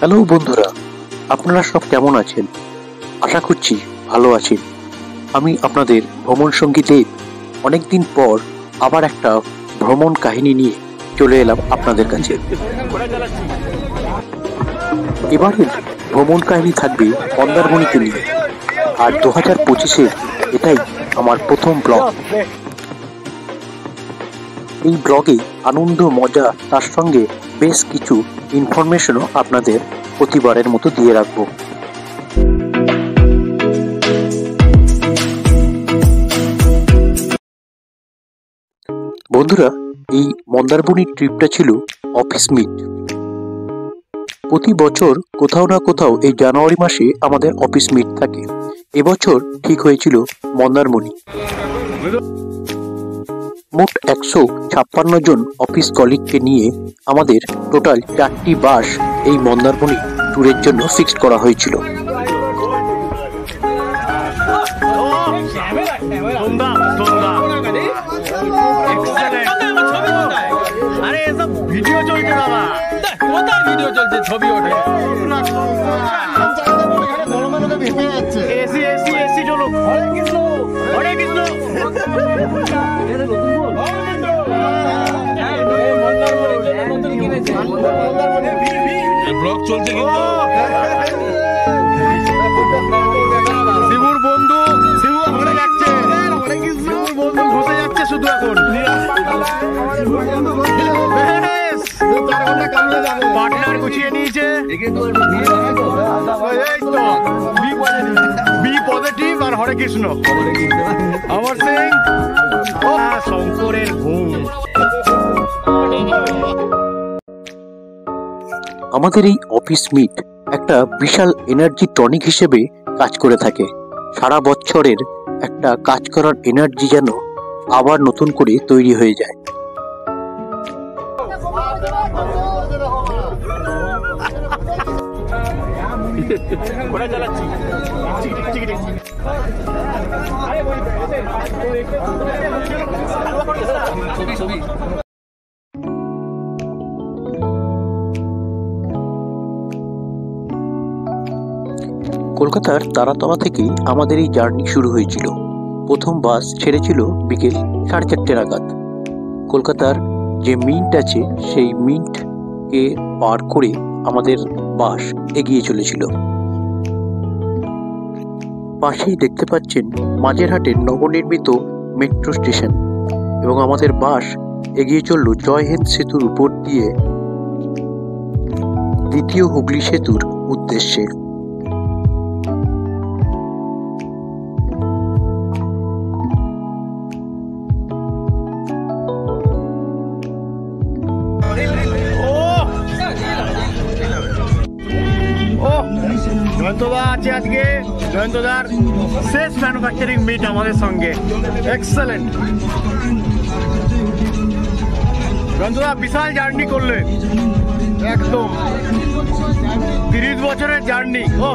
Hello বন্ধুরা, আপনারা সব কেমন আছেন? আশা করছি ভালো আছেন। আমি আপনাদের ভ্রমণ সঙ্গীতে অনেকদিন পর আবার একটা ভ্রমণ কাহিনী নিয়ে চলে এলাম আপনাদের কাছে। এবারের ভ্রমণ কাহিনী থাকবে মন্দারমণিকে নিয়ে, আর 2025-এ এটাই আমার প্রথম ব্লগ। এই ব্লগে আনন্দ, মজা, তার সঙ্গে বেশ কিছু ইনফরমেশনও আপনাদের প্রতিবারের মতো দিয়ে রাখবো। বন্ধুরা, এই মন্দারমণির ট্রিপটা ছিল অফিস মিট। প্রতি বছর কোথাও না কোথাও এই জানুয়ারি মাসে আমাদের অফিস মিট থাকে। এবছর ঠিক হয়েছিল মন্দারমণি। মোট 156 জন অফিস কলিগকে নিয়ে আমাদের টোটাল 4টি বাস এই মন্দারমণি ট্যুরের জন্য ফিক্সড করা হয়েছিল। ব্লগ চলছে কিন্তু শিবুর বন্ধু শিবু ঘুরে যাচ্ছে, শিবুর বন্ধু ঘুষে যাচ্ছে শুধু এখন। পার্টনার গুছিয়ে নিয়েছে, বি পজিটিভ আর হরে কৃষ্ণ অমর সিং শঙ্করের ঘুম। আমাদের এই অফিস মিট একটা বিশাল এনার্জি টনিক হিসেবে কাজ করে থাকে। সারা বছরের একটা কাজ করার এনার্জি যেন আবার নতুন করে তৈরি হয়ে যায়। কলকাতার তারাতলা থেকে আমাদের এই জার্নি শুরু হয়েছিল। প্রথম বাস ছেড়েছিল বিকেল 4:30 নাগাদ। কলকাতার যে মিন্ট আছে সেই মিন্টকে পার করে আমাদের বাস এগিয়ে চলেছিল। পাশেই দেখতে পাচ্ছেন মাঝেরহাটের নবনির্মিত মেট্রো স্টেশন, এবং আমাদের বাস এগিয়ে চলল জয় হিন্দ সেতুর উপর দিয়ে দ্বিতীয় হুগলি সেতুর উদ্দেশ্যে। জয়ন্তদা আছে আজকে, জয়ন্তদার শেষ ম্যানুফ্যাকচারিং মিট আমাদের সঙ্গে। এক্সেলেন্ট জয়ন্তদা, বিশাল জার্নি করলে, একদম 30 বছরের জার্নি। ও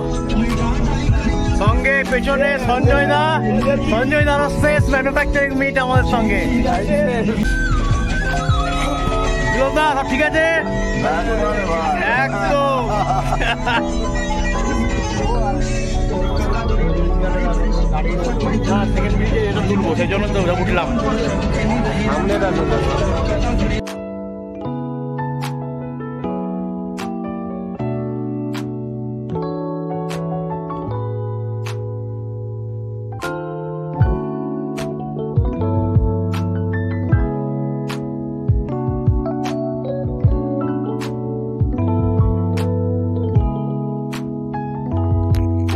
সঙ্গে পেছনে সঞ্জয় দার শেষ ম্যানুফ্যাকচারিং মিট আমাদের সঙ্গে। ঠিক আছে, একদম সেকেন্ড মিনিটে এটা তুলবো, সেই জন্য তো উঠলাম সামনে।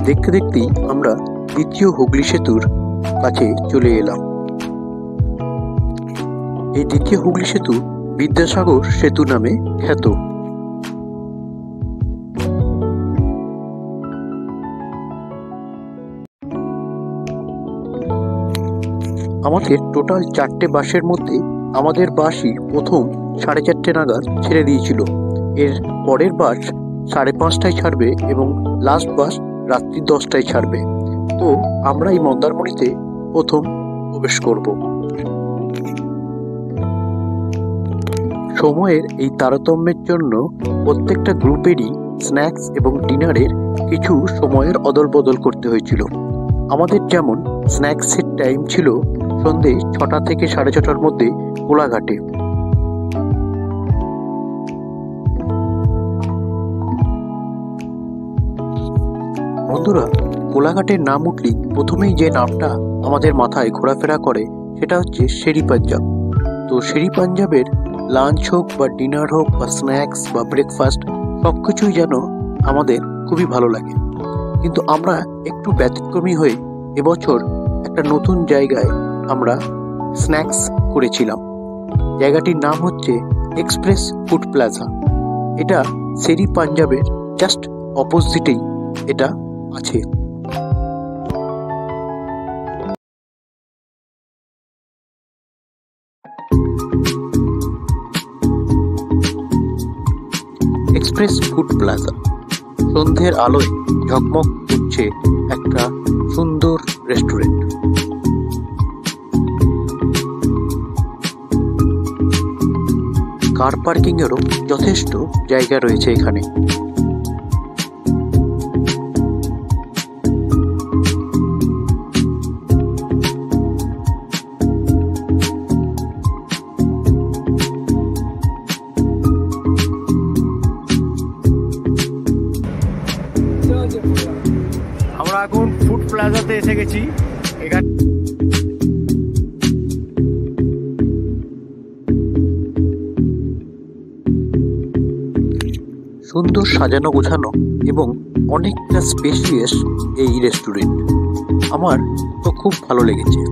দেখতে দেখতেই আমরা দ্বিতীয় হুগলি সেতুর কাছে চলে এলাম। এই দ্বিতীয় হুগলি সেতু বিদ্যাসাগর সেতু নামে খ্যাত। আমাদের টোটাল 4টে বাসের মধ্যে আমাদের বাসই প্রথম 4:30 নাগাদ ছেড়ে দিয়েছিল। এর পরের বাস 5:30টায় ছাড়বে এবং লাস্ট বাস রাত্রি 10টায় ছাড়বে। তো আমরা এই মন্দারমণিতে প্রথম প্রবেশ করব। সময়ের এই তারতম্যের জন্য প্রত্যেকটা গ্রুপেরই স্ন্যাক্স এবং ডিনারের কিছু সময়ের অদল বদল করতে হয়েছিল। আমাদের যেমন স্ন্যাক্সের টাইম ছিল সন্ধে 6টা থেকে 6:30টার মধ্যে কোলাঘাটে। বন্ধুরা, কোলাঘাটের নাম উঠলেই প্রথমেই যে নামটা আমাদের মাথায় ঘোরাফেরা করে সেটা হচ্ছে শেরি পাঞ্জাব। তো শেরি পাঞ্জাবের লাঞ্চ হোক বা ডিনার হোক বা স্ন্যাক্স বা ব্রেকফাস্ট সবকিছুই যেন আমাদের খুবই ভালো লাগে। কিন্তু আমরা একটু ব্যতিক্রমী হয়ে এবছর একটা নতুন জায়গায় আমরা স্ন্যাক্স করেছিলাম। জায়গাটির নাম হচ্ছে এক্সপ্রেস ফুড প্লাজা। এটা শেরি পাঞ্জাবের জাস্ট অপোজিটেই এটা আছে। এক্সপ্রেস ফুড প্লাজা সন্ধ্যের আলোয় ঝকমক করছে একটা সুন্দর রেস্টুরেন্ট। কার পার্কিং এরও যথেষ্ট জায়গা রয়েছে এখানে। আমরা এখন ফুড প্লাজাতে এসে গেছি। এখানে সুন্দর সাজানো গোছানো এবং অনেকটা স্পেশিয়াস এই রেস্টুরেন্ট। আমার তো খুব ভালো লেগেছে।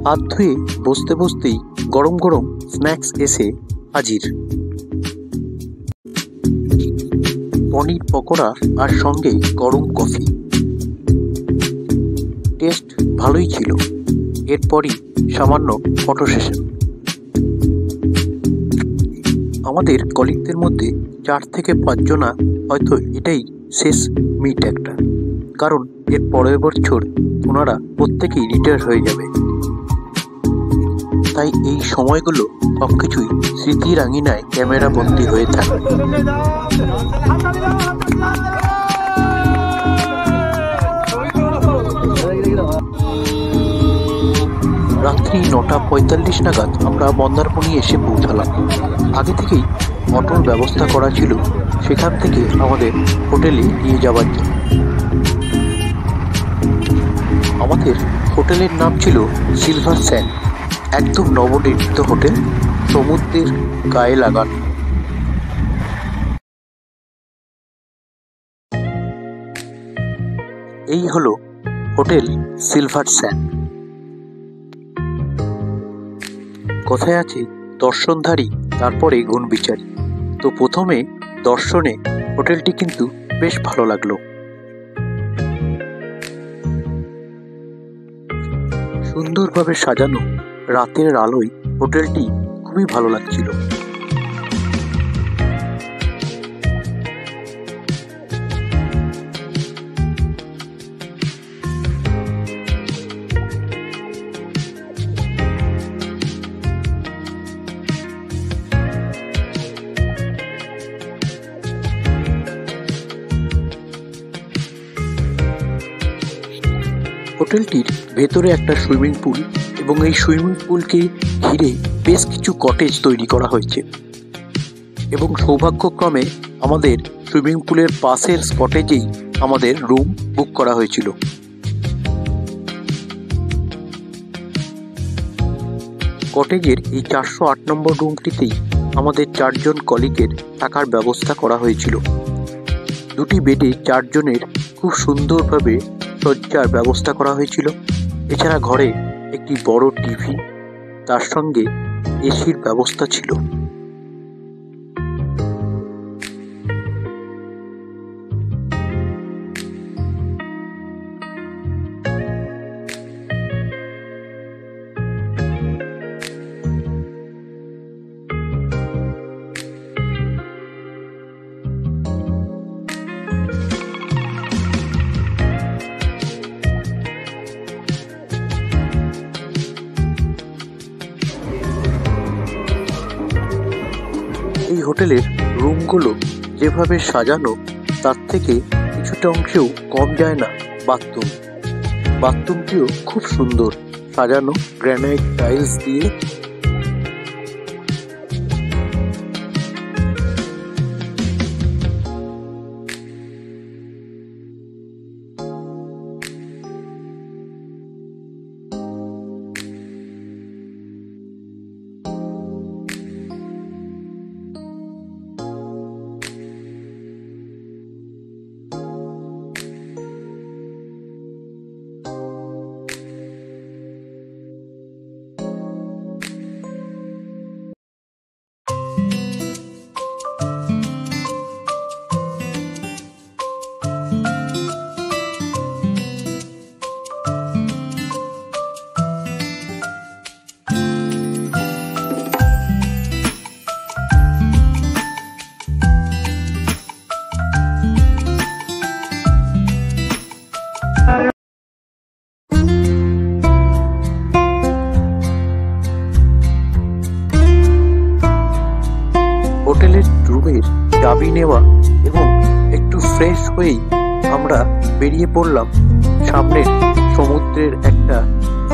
হাত ধুয়ে বসতে বসতেই গরম গরম স্ন্যাক্স এসে হাজির। পনির পকোড়া আর সঙ্গে গরম কফি। টেস্ট ভালোই ছিল। এরপরই সামান্য ফটো সেশন। আমাদের কলিগদের মধ্যে 4 থেকে 5 জনা হয়তো এটাই শেষ মিট একটা, কারণ এর পরের বছর ওনারা প্রত্যেকেই রিটায়ার হয়ে যাবে। তাই এই সময়গুলো সবকিছুই স্মৃতির আঙিনায় ক্যামেরা বন্দী হয়ে থাকে। রাত্রি 9:45 নাগাদ আমরা মন্দারমণি এসে পৌঁছালাম। আগে থেকেই অটোর ব্যবস্থা করা ছিল সেখান থেকে আমাদের হোটেলে নিয়ে যাওয়ার জন্য। আমাদের হোটেলের নাম ছিল সিলভার স্যান্ড। একদম নবনির্মিত হোটেল, সমুদ্রের গায়ে লাগানো। এই হলো হোটেল সিলভার স্যান্ড। কথায় আছে দর্শনধারী তারপরে গুণ বিচারী। তো প্রথমে দর্শনে হোটেলটি কিন্তু বেশ ভালো লাগলো। সুন্দরভাবে সাজানো রাতের আলোয় হোটেলটি খুবই ভালো লাগছিল। হোটেলটির ভেতরে একটা সুইমিং পুল এবং এই সুইমিং পুলকে ঘিরে বেশ কিছু কটেজ তৈরি করা হয়েছে এবং সৌভাগ্যক্রমে আমাদের সুইমিং পুলের পাশের কটেজেই আমাদের রুম বুক করা হয়েছিল। কটেজের এই 408 নম্বর রুমটিতেই আমাদের 4 জন কলিগের থাকার ব্যবস্থা করা হয়েছিল। 2টি বেডে 4 জনের খুব সুন্দরভাবে শয্যার ব্যবস্থা করা হয়েছিল। এছাড়া ঘরে একটি বড় টিভি, তার সঙ্গে এসির ব্যবস্থা ছিল। হোটেলের রুমগুলো যেভাবে সাজানো তার থেকে কিছুটা অংশেও কম যায় না বাথরুম। বাথরুমটিও খুব সুন্দর সাজানো গ্রানাইট টাইলস দিয়ে। হোটেলের রুমের চাবি নেওয়া এবং একটু ফ্রেশ হয়েই আমরা বেরিয়ে পড়লাম সামনের সমুদ্রের একটা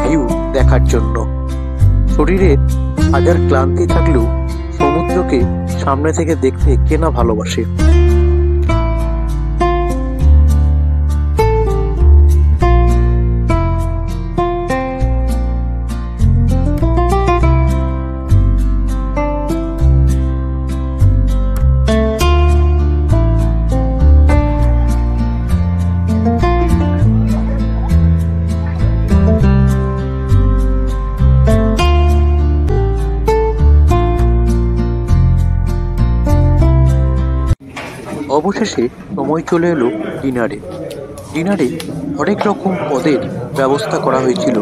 ভিউ দেখার জন্য। শরীরে হাজার ক্লান্তি থাকলেও সমুদ্রকে সামনে থেকে দেখতে কে না ভালোবাসে। অবশেষে সময় চলে এলো ডিনারে। অনেক রকম পদের ব্যবস্থা করা হয়েছিল,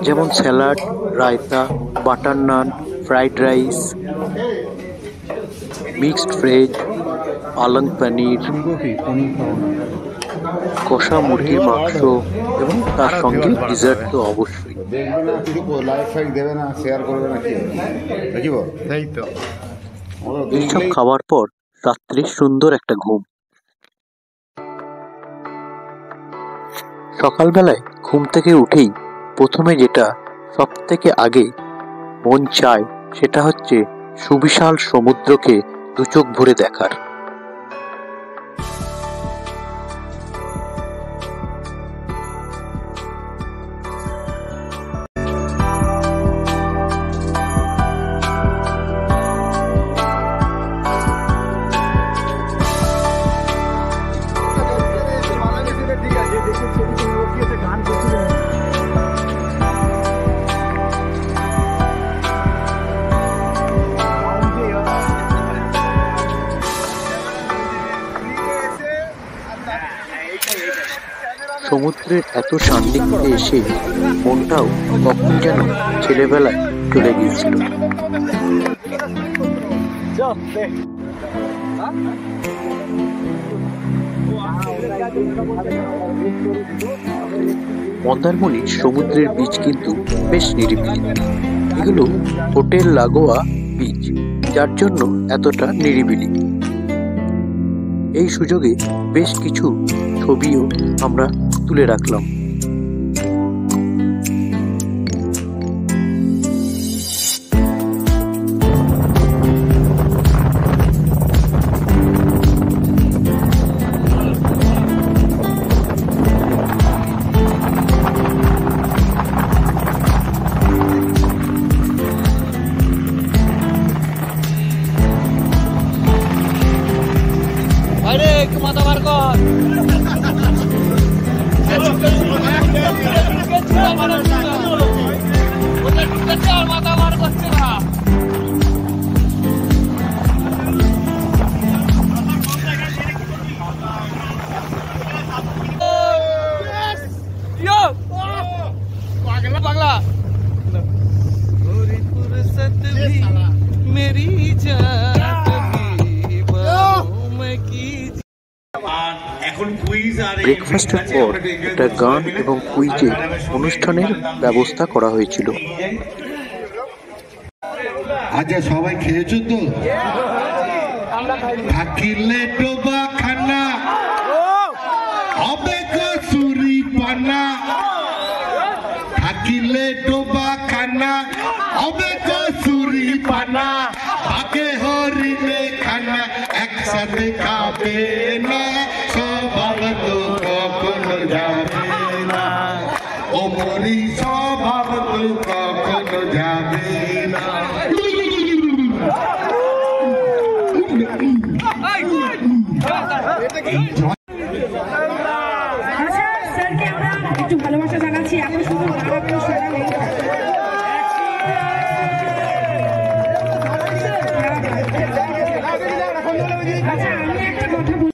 যেমন স্যালাড, রায়তা, বাটার নান, ফ্রাইড রাইস, মিক্সড ভেজ, পালং পনির, কষা মুরগির মাংস এবং তার সঙ্গে ডিজার্ট তো অবশ্যই। এইসব খাওয়ার পর রাত্রে সুন্দর একটা ঘুম। সকালবেলায় ঘুম থেকে উঠেই প্রথমে যেটা সব থেকে আগে মন চায় সেটা হচ্ছে সুবিশাল সমুদ্রকে দু চোখ ভরে দেখার। সমুদ্রের এত সান্নিধ্যে এসে মনটাও কখন যেন ছেলেবেলায় চলে গিয়েছিল। মন্দারমণির সমুদ্রের বীচ কিন্তু বেশ নিরিবিলি। এগুলো হোটেল লাগোয়া বীচ, যার জন্য এতটা নিরিবিলি। এই সুযোগে বেশ কিছু ছবিও আমরা তুলে রাখলাম। ব্রেকফাস্টের পর একটা গান এবং কুইজের অনুষ্ঠানের ব্যবস্থা করা হয়েছিল। আচ্ছা সবাই খেয়েছো তো? থাকিলে ডোবা খানা হবে কসুরি পানা, থাকিলে ডোবা খানা হবে কসুরি পানা, আগে হরিণে খানা একসাথে খাবে না, স্বভাব তো কখনো যাবে না, ও মরি স্বভাব তো কখনো যাবে না। স্যারকে আমরা একটু ভালোবাসা জানাচ্ছি। এখন শুধু আচ্ছা আমি একটা কথা বলি,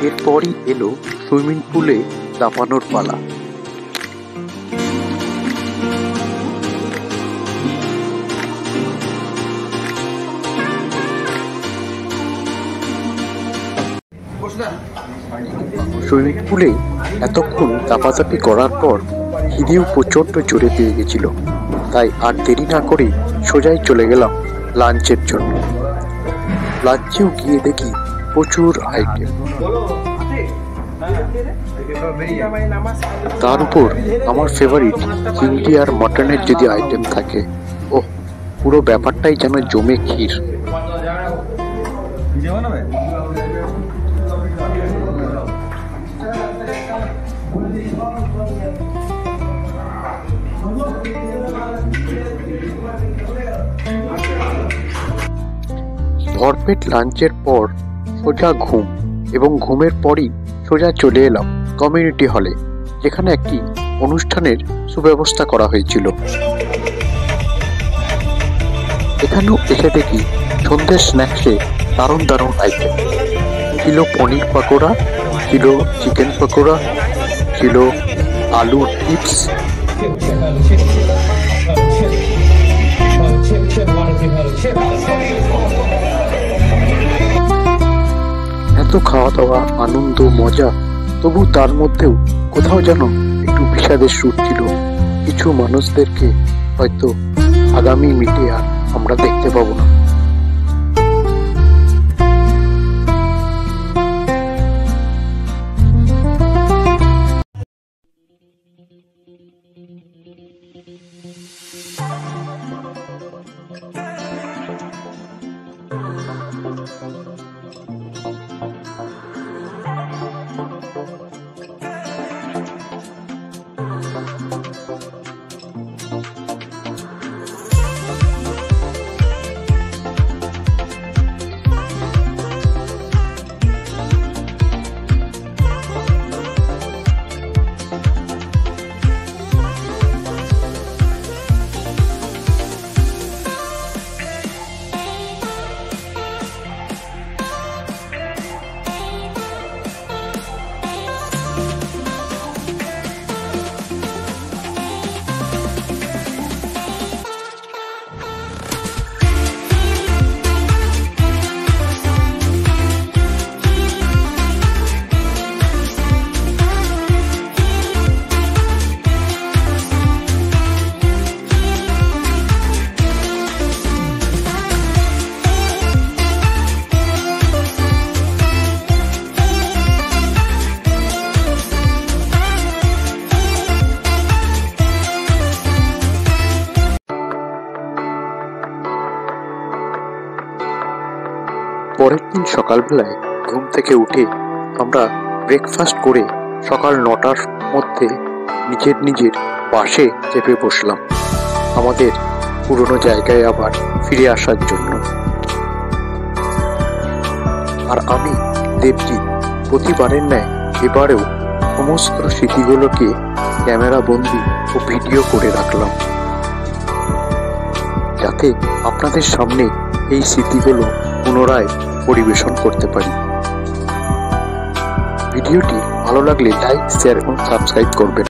এরপরই এলো সুইমিং পুলে লাফানোর পালা। সুইমিং পুলে এতক্ষণ লাফালাফি করার পর খিদেও প্রচণ্ড জোরে পেয়ে গেছিল, তাই আর দেরি না করে সোজাই চলে গেলাম লাঞ্চের জন্য। লাঞ্চেও গিয়ে দেখি প্রচুর আইটেম, তার উপর আমার ফেভারিট চিংড়ি আর মটনের যদি আইটেম থাকে, ওহ পুরো ব্যাপারটাই যেন জমে ক্ষীর। ভরপেট লাঞ্চের পর সোজা ঘুম, এবং ঘুমের পরই সোজা চলে এলাম কমিউনিটি হলে, যেখানে একটি অনুষ্ঠানের সুব্যবস্থা করা হয়েছিল। এখানেও এসে দেখি সন্ধ্যের স্ন্যাক্সে দারুণ দারুণ আইটেম ছিল। পনির পকোড়া ছিল, চিকেন পকোড়া ছিল, আলুর চিপস, এত খাওয়া দাওয়া, আনন্দ, মজা, তবু তার মধ্যেও কোথাও যেন একটু বিষাদের সুর ছিল। কিছু মানুষদেরকে হয়তো আগামী মিটে আর আমরা দেখতে পাবো না। পরের দিন সকালবেলায় ঘুম থেকে উঠে আমরা ব্রেকফাস্ট করে সকাল 9টার মধ্যে নিজের বাসে চেপে বসলাম আমাদের পুরনো জায়গায় আবার ফিরে আসার জন্য। আর আমি দেবজিৎ প্রতিবারের ন্যায় এবারেও সমস্ত স্মৃতিগুলোকে ক্যামেরা বন্দি ও ভিডিও করে রাখলাম, যাতে আপনাদের সামনে এই স্মৃতিগুলো পুনরায় পরিবেশন করতে পারি। ভিডিওটি ভালো লাগলে লাইক, শেয়ার এবং সাবস্ক্রাইব করবেন।